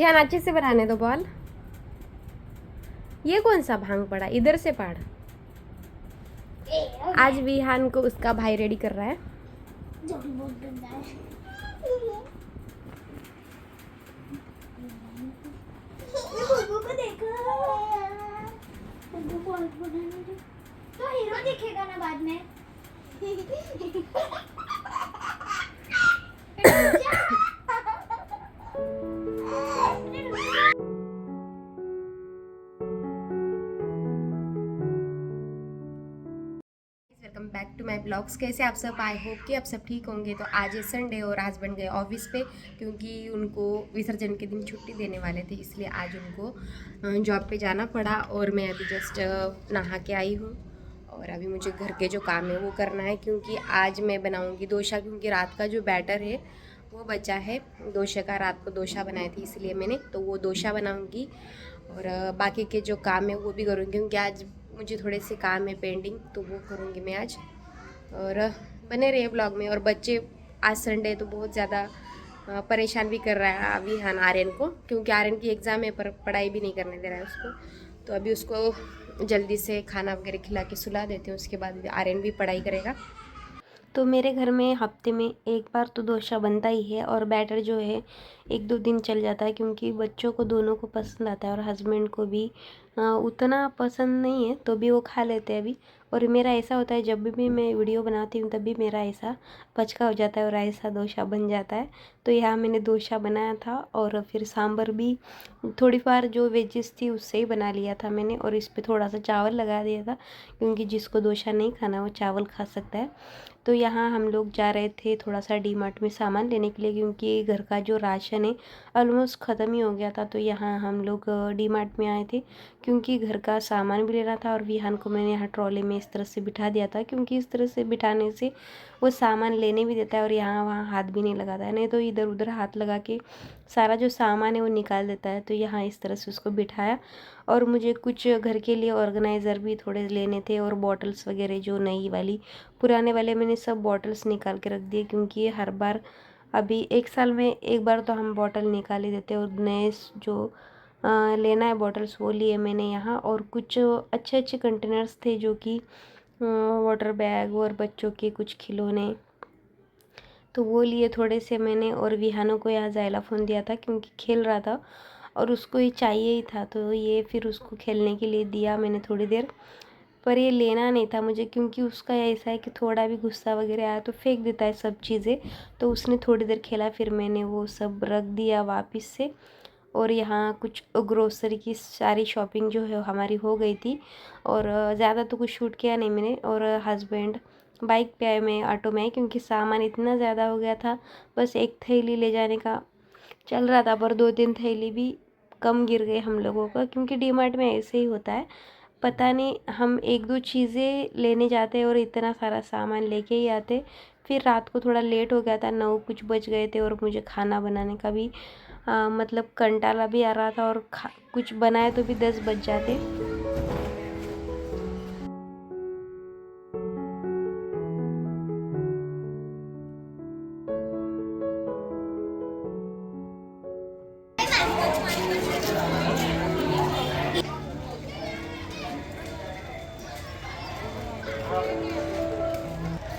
विहान अच्छे से बनाने दो बॉल। ये कौन सा भांग पड़ा, इधर से पढ़। आज विहान को उसका भाई रेडी कर रहा है। जो भी बहुत गंदा है। बुबू को देखो, बुबू बॉल बनाने दो तो हीरो दिखेगा ना बाद में। Welcome back to my blogs. कैसे आप सब, आई होप कि आप सब ठीक होंगे। तो आज है संडे और हस्बैंड गए ऑफिस पे क्योंकि उनको विसर्जन के दिन छुट्टी देने वाले थे, इसलिए आज उनको जॉब पे जाना पड़ा। और मैं अभी जस्ट नहा के आई हूँ और अभी मुझे घर के जो काम है वो करना है, क्योंकि आज मैं बनाऊँगी डोसा, क्योंकि रात का जो बैटर है वो बचा है डोसे का। रात को डोसा बनाए थे इसलिए मैंने, तो वो डोसा बनाऊँगी और बाकी के जो काम है वो भी करूँगी, क्योंकि आज मुझे थोड़े से काम है पेंडिंग, तो वो करूँगी मैं आज। और बने रहे ब्लॉग में। और बच्चे आज संडे तो बहुत ज़्यादा परेशान भी कर रहा है अभी आर्यन को, क्योंकि आर्यन की एग्ज़ाम है पर पढ़ाई भी नहीं करने दे रहा है उसको। तो अभी उसको जल्दी से खाना वगैरह खिला के सुला देते हैं, उसके बाद आर्यन भी पढ़ाई करेगा। तो मेरे घर में हफ्ते में एक बार तो डोसा बनता ही है, और बैटर जो है 1-2 दिन चल जाता है, क्योंकि बच्चों को दोनों को पसंद आता है और हस्बैंड को भी उतना पसंद नहीं है, तो भी वो खा लेते हैं अभी। और मेरा ऐसा होता है, जब भी मैं वीडियो बनाती हूँ तभी मेरा ऐसा पचका हो जाता है और ऐसा डोसा बन जाता है। तो यहाँ मैंने डोसा बनाया था और फिर सांभर भी थोड़ी बार जो वेजेस थी उससे ही बना लिया था मैंने, और इस पर थोड़ा सा चावल लगा दिया था, क्योंकि जिसको डोसा नहीं खाना वो चावल खा सकता है। तो यहाँ हम लोग जा रहे थे थोड़ा सा डी मार्ट में सामान लेने के लिए, क्योंकि घर का जो राशन है ऑलमोस्ट ख़त्म ही हो गया था। तो यहाँ हम लोग डी मार्ट में आए थे, क्योंकि घर का सामान भी लेना था। और विहान को मैंने यहाँ ट्रॉली में इस तरह से बिठा दिया था, क्योंकि इस तरह से बिठाने से वो सामान लेने भी देता है और यहाँ वहाँ हाथ भी नहीं लगाता है, नहीं तो इधर उधर हाथ लगा के सारा जो सामान है वो निकाल देता है। तो यहाँ इस तरह से उसको बिठाया। और मुझे कुछ घर के लिए ऑर्गेनाइज़र भी थोड़े लेने थे, और बॉटल्स वगैरह जो नई वाली, पुराने वाले मैंने सब बॉटल्स निकाल के रख दिए, क्योंकि हर बार अभी 1 साल में एक बार तो हम बॉटल निकाल ही देते हैं। और नए जो लेना है बॉटल्स वो लिए मैंने यहाँ। और कुछ अच्छे अच्छे कंटेनर्स थे जो कि वाटर बैग और बच्चों के कुछ खिलौने, तो वो लिए थोड़े से मैंने। और विहानों को यहाँ ज़ाइलाफोन दिया था, क्योंकि खेल रहा था और उसको ये चाहिए ही था, तो ये फिर उसको खेलने के लिए दिया मैंने थोड़ी देर। पर ये लेना नहीं था मुझे, क्योंकि उसका ऐसा है कि थोड़ा भी गुस्सा वगैरह आया तो फेंक देता है सब चीज़ें। तो उसने थोड़ी देर खेला, फिर मैंने वो सब रख दिया वापस से। और यहाँ कुछ ग्रोसरी की सारी शॉपिंग जो है हमारी हो गई थी, और ज़्यादा तो कुछ शूट किया नहीं मैंने। और हस्बैंड बाइक पे आए, मैं ऑटो में आई, क्योंकि सामान इतना ज़्यादा हो गया था। बस एक थैली ले जाने का चल रहा था, पर 2-3 थैली भी कम गिर गए हम लोगों का, क्योंकि डी मार्ट में ऐसे ही होता है। पता नहीं, हम 1-2 चीज़ें लेने जाते और इतना सारा सामान लेके ही आते। फिर रात को थोड़ा लेट हो गया था, 9 कुछ बज गए थे, और मुझे खाना बनाने का भी मतलब कंटाला भी आ रहा था, और कुछ बनाए तो भी 10 बज जाते।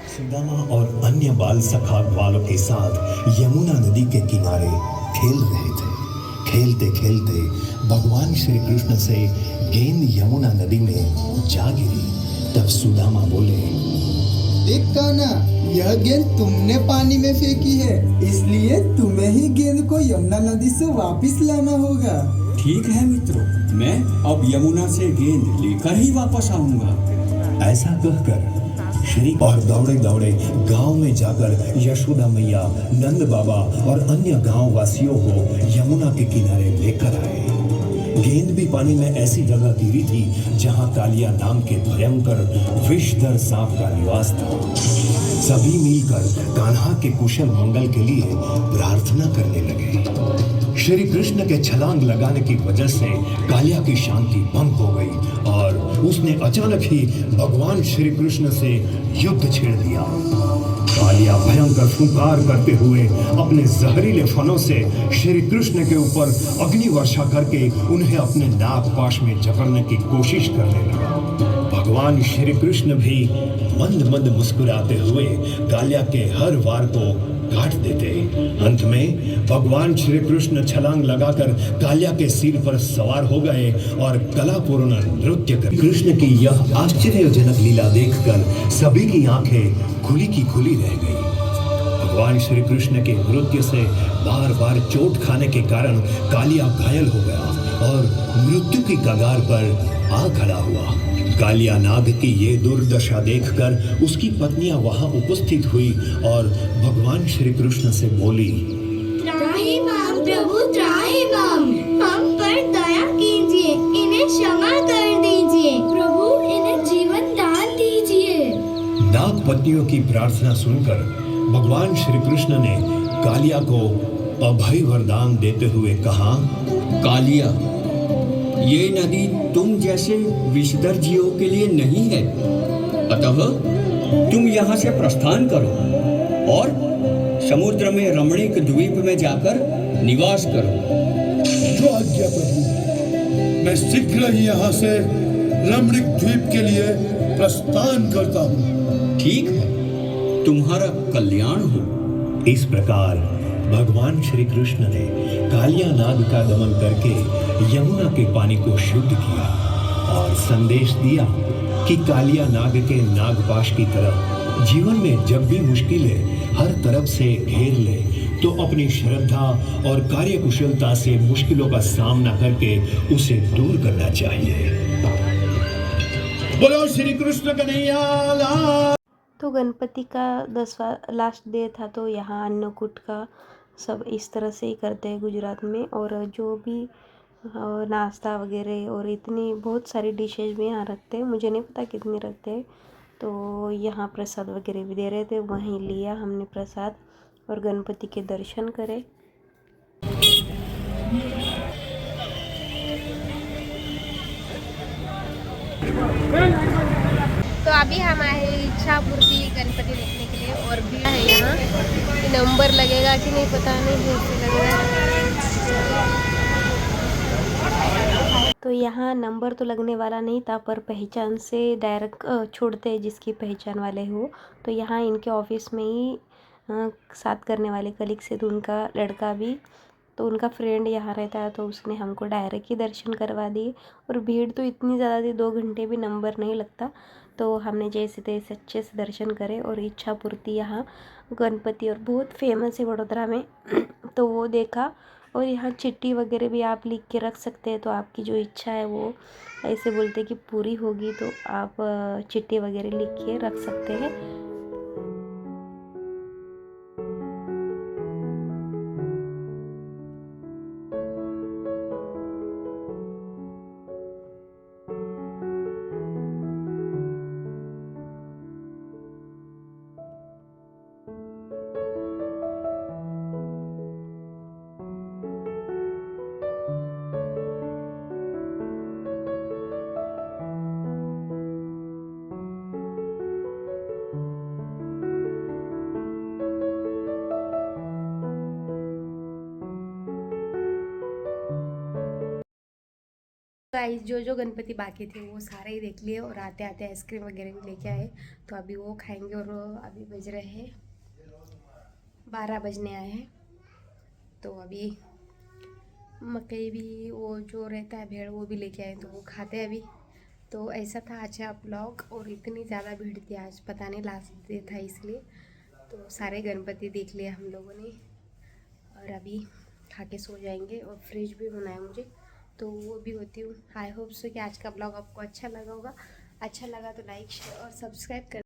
सुदामा और अन्य बाल सखा वालों के साथ यमुना नदी के किनारे खेल रहे थे। खेलते खेलते भगवान श्री कृष्ण से गेंद यमुना नदी में जा गिरी। तब सुदामा बोले, देख कान्हा, यह गेंद तुमने पानी में फेंकी है, इसलिए तुम्हें ही गेंद को यमुना नदी से वापस लाना होगा। ठीक है मित्रों, मैं अब यमुना से गेंद लेकर ही वापस आऊंगा। ऐसा कहकर श्री और दौड़े दौड़े गांव में जाकर यशोदा मैया, नंद बाबा और अन्य गांव वासियों को यमुना के किनारे लेकर आए। गेंद भी पानी में ऐसी जगह गिरी थी जहां कालिया नाम के भयंकर विषधर सांप का निवास था। सभी मिलकर कान्हा के कुशल मंगल के लिए प्रार्थना करने लगे। श्री कृष्ण के छलांग लगाने की वजह से कालिया की शांति भंग हो गई और उसने अचानक ही भगवान श्री कृष्ण से युद्ध छेड़ दिया। कालिया भयंकर फुंकार करते हुए अपने जहरीले फनों से श्री कृष्ण के ऊपर अग्नि वर्षा करके उन्हें अपने नाग पाश में जकड़ने की कोशिश करने लगा। भगवान श्री कृष्ण भी मंद मंद मुस्कुराते हुए कालिया के हर वार को काट देते। अंत में भगवान श्री कृष्ण छलांग लगाकर कालिया के सिर पर सवार हो गए और कलापूर्ण नृत्य कर कृष्ण की यह आश्चर्यजनक लीला देखकर सभी की आंखें खुली की खुली रह गई। भगवान श्री कृष्ण के नृत्य से बार बार चोट खाने के कारण कालिया घायल हो गया और मृत्यु की कगार पर आ खड़ा हुआ। कालिया नाग की ये दुर्दशा देखकर उसकी पत्नियां वहां उपस्थित हुई और भगवान श्री कृष्ण से बोली, त्राहिमाम प्रभु त्राहिमाम, हम पर दया कीजिए, इन्हें क्षमा कर दीजिए प्रभु, इन्हें जीवन दान दीजिए। नाग पत्नियों की प्रार्थना सुनकर भगवान श्री कृष्ण ने कालिया को अभय वरदान देते हुए कहा, कालिया, ये नदी तुम जैसे विषधर जीवों के लिए नहीं है, अतः तुम यहाँ से प्रस्थान करो और समुद्र में रमणीक द्वीप में जाकर निवास करो। जो आज्ञा प्रभु, मैं शीघ्र ही यहाँ से रमणीक द्वीप के लिए प्रस्थान करता हूँ। ठीक है, तुम्हारा कल्याण हो। इस प्रकार भगवान श्री कृष्ण ने कालिया नाग का दमन करके यमुना के पानी को शुद्ध किया और संदेश दिया कि कालिया नाग के नागपाश की तरह जीवन में जब भी मुश्किलें हर तरफ से घेर ले तो अपनी श्रद्धा और कार्यकुशलता से मुश्किलों का सामना करके उसे दूर करना चाहिए। बोलो श्री कृष्ण कन्हैया लाल। तो गणपति का 10वां लास्ट डे था, तो यहाँ अन्नकूट का सब इस तरह से ही करते हैं गुजरात में। और जो भी नाश्ता वगैरह और इतनी बहुत सारी डिशेज भी यहाँ रखते हैं, मुझे नहीं पता कितनी रखते हैं। तो यहाँ प्रसाद वगैरह भी दे रहे थे, वहीं लिया हमने प्रसाद और गणपति के दर्शन करे। तो अभी हम आए इच्छा पूर्ति गणपति देखने के लिए और भीड़ है यहाँ। नंबर लगेगा कि नहीं पता नहीं, ऐसे लग रहा है। तो यहाँ नंबर तो लगने वाला नहीं था, पर पहचान से डायरेक्ट छोड़ते हैं जिसकी पहचान वाले हो। तो यहाँ इनके ऑफिस में ही साथ करने वाले कलीग से, तो उनका लड़का भी, तो उनका फ्रेंड यहाँ रहता है, तो उसने हमको डायरेक्ट ही दर्शन करवा दिए। और भीड़ तो इतनी ज़्यादा थी, 2 घंटे भी नंबर नहीं लगता। तो हमने जैसे तैसे अच्छे से दर्शन करे और इच्छा पूर्ति यहाँ गणपति और बहुत फेमस है वडोदरा में तो वो देखा। और यहाँ चिट्ठी वगैरह भी आप लिख के रख सकते हैं, तो आपकी जो इच्छा है वो ऐसे बोलते कि पूरी होगी, तो आप चिट्ठी वगैरह लिख के रख सकते हैं। गाइस, जो गणपति बाकी थे वो सारे ही देख लिए और आते आते आइसक्रीम वगैरह भी लेके आए, तो अभी वो खाएंगे। और अभी बज रहे हैं 12 बजने आए हैं। तो अभी मकई भी, वो जो रहता है भेड़, वो भी लेके आए, तो वो खाते हैं अभी। तो ऐसा था आज का ब्लॉग। और इतनी ज़्यादा भीड़ थी आज, पता नहीं लास्ट डे था इसलिए। तो सारे गणपति देख लिए हम लोगों ने और अभी खा के सो जाएंगे। और फ्रिज भी होना है मुझे, तो वो भी होती हूँ। आई होप सो कि आज का ब्लॉग आपको अच्छा लगा होगा। अच्छा लगा तो लाइक शेयर और सब्सक्राइब कर